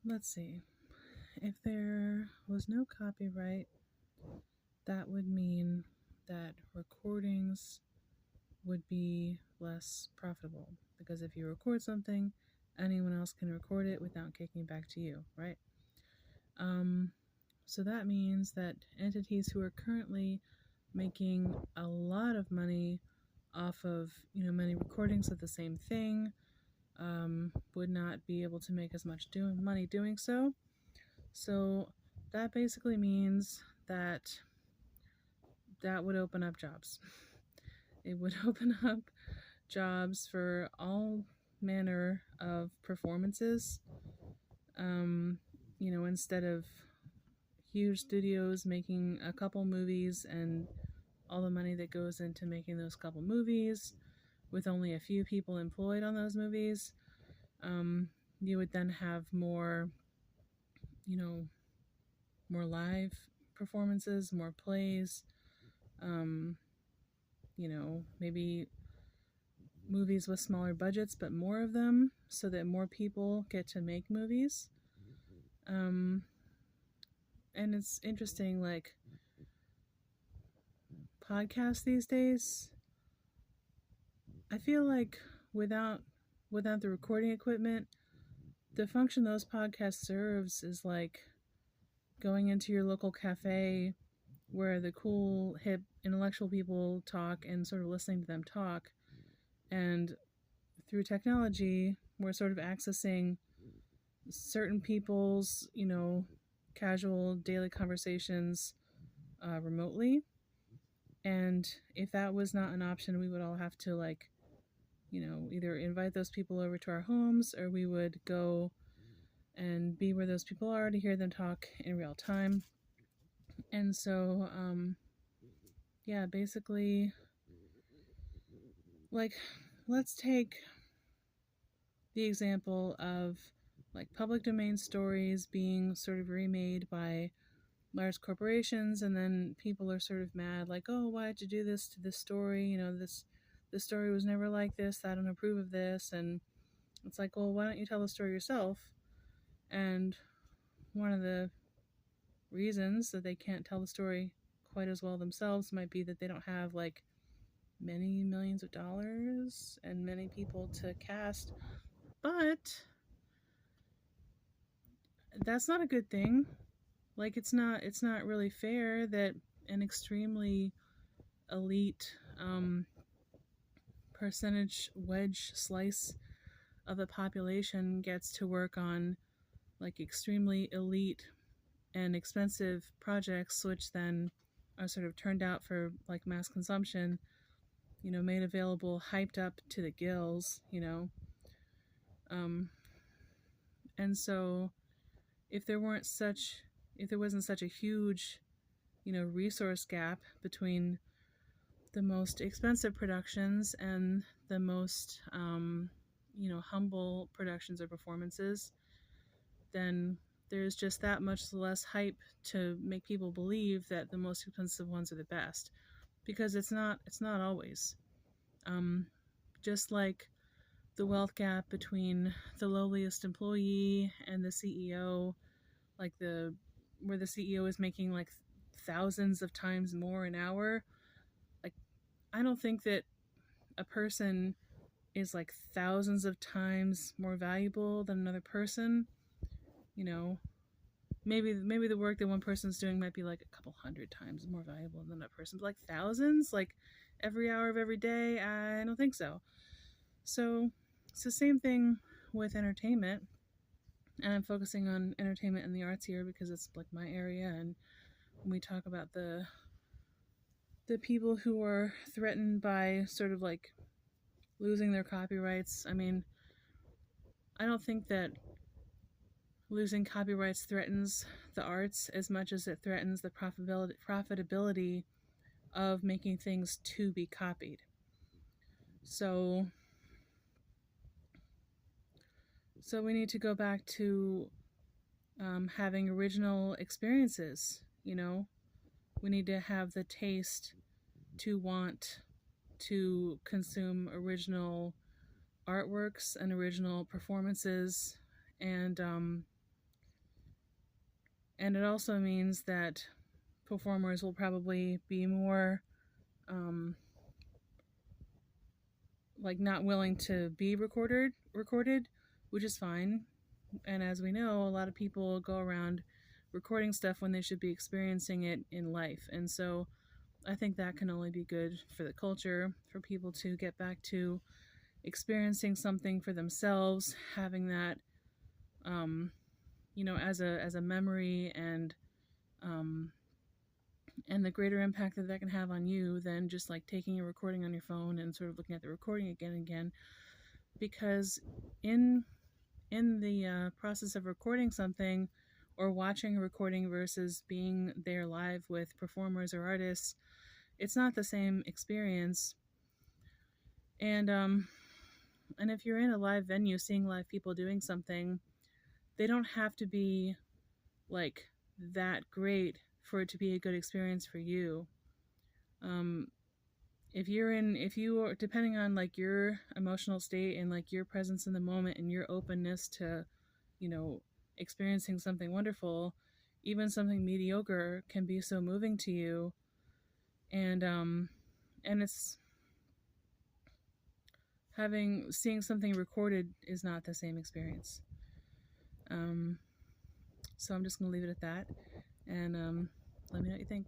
let's see. If there was no copyright, that would mean that recordings would be less profitable. Because if you record something, anyone else can record it without kicking back to you, right? So that means that entities who are currently making a lot of money off of many recordings of the same thing would not be able to make as much money doing so. So that basically means that would open up jobs. It would open up jobs for all manner of performances. Instead of huge studios making a couple movies and all the money that goes into making those couple movies with only a few people employed on those movies, you would then have more live performances, more plays, maybe movies with smaller budgets but more of them, so that more people get to make movies. And it's interesting, like, podcasts these days, I feel like without the recording equipment, the function those podcasts serves is like going into your local cafe where the cool, hip, intellectual people talk and sort of listening to them talk. And through technology, we're sort of accessing certain people's, casual daily conversations remotely. And if that was not an option, we would all have to, like, either invite those people over to our homes, or we would go and be where those people are to hear them talk in real time. And so, basically, like, let's take the example of, like, public domain stories being sort of remade by large corporations, and then people are sort of mad, like, oh, why did you do this to this story? This story was never like this. I don't approve of this. And it's like, well, why don't you tell the story yourself? And one of the reasons that they can't tell the story quite as well themselves might be that they don't have, like, many millions of dollars and many people to cast. But that's not a good thing. Like, it's not really fair that an extremely elite percentage wedge slice of the population gets to work on, like, extremely elite and expensive projects, which then are sort of turned out for, like, mass consumption, made available, hyped up to the gills, and so if there wasn't such a huge, resource gap between the most expensive productions and the most, humble productions or performances, then there's just that much less hype to make people believe that the most expensive ones are the best, because it's not always. Just like the wealth gap between the lowliest employee and the CEO, like where the CEO is making, like, thousands of times more an hour. Like, I don't think that a person is, like, thousands of times more valuable than another person. Maybe the work that one person's doing might be, like, a couple hundred times more valuable than that person, but, like, thousands, like, every hour of every day, I don't think so. So it's the same thing with entertainment. And I'm focusing on entertainment and the arts here because it's, like, my area. And when we talk about the people who are threatened by sort of, like, losing their copyrights, I mean, I don't think that losing copyrights threatens the arts as much as it threatens the profitability of making things to be copied. So we need to go back to having original experiences. We need to have the taste to want to consume original artworks and original performances, and And it also means that performers will probably be more like not willing to be recorded, which is fine. And as we know, a lot of people go around recording stuff when they should be experiencing it in life. And so I think that can only be good for the culture, for people to get back to experiencing something for themselves, having that, as a memory, um, and the greater impact that can have on you than just like taking a recording on your phone and sort of looking at the recording again and again. Because in the process of recording something or watching a recording versus being there live with performers or artists, it's not the same experience. And if you're in a live venue seeing live people doing something, they don't have to be like that great for it to be a good experience for you. If you are, depending on like your emotional state and like your presence in the moment and your openness to, experiencing something wonderful, even something mediocre can be so moving to you. And it's seeing something recorded is not the same experience. So I'm just gonna leave it at that, and let me know what you think.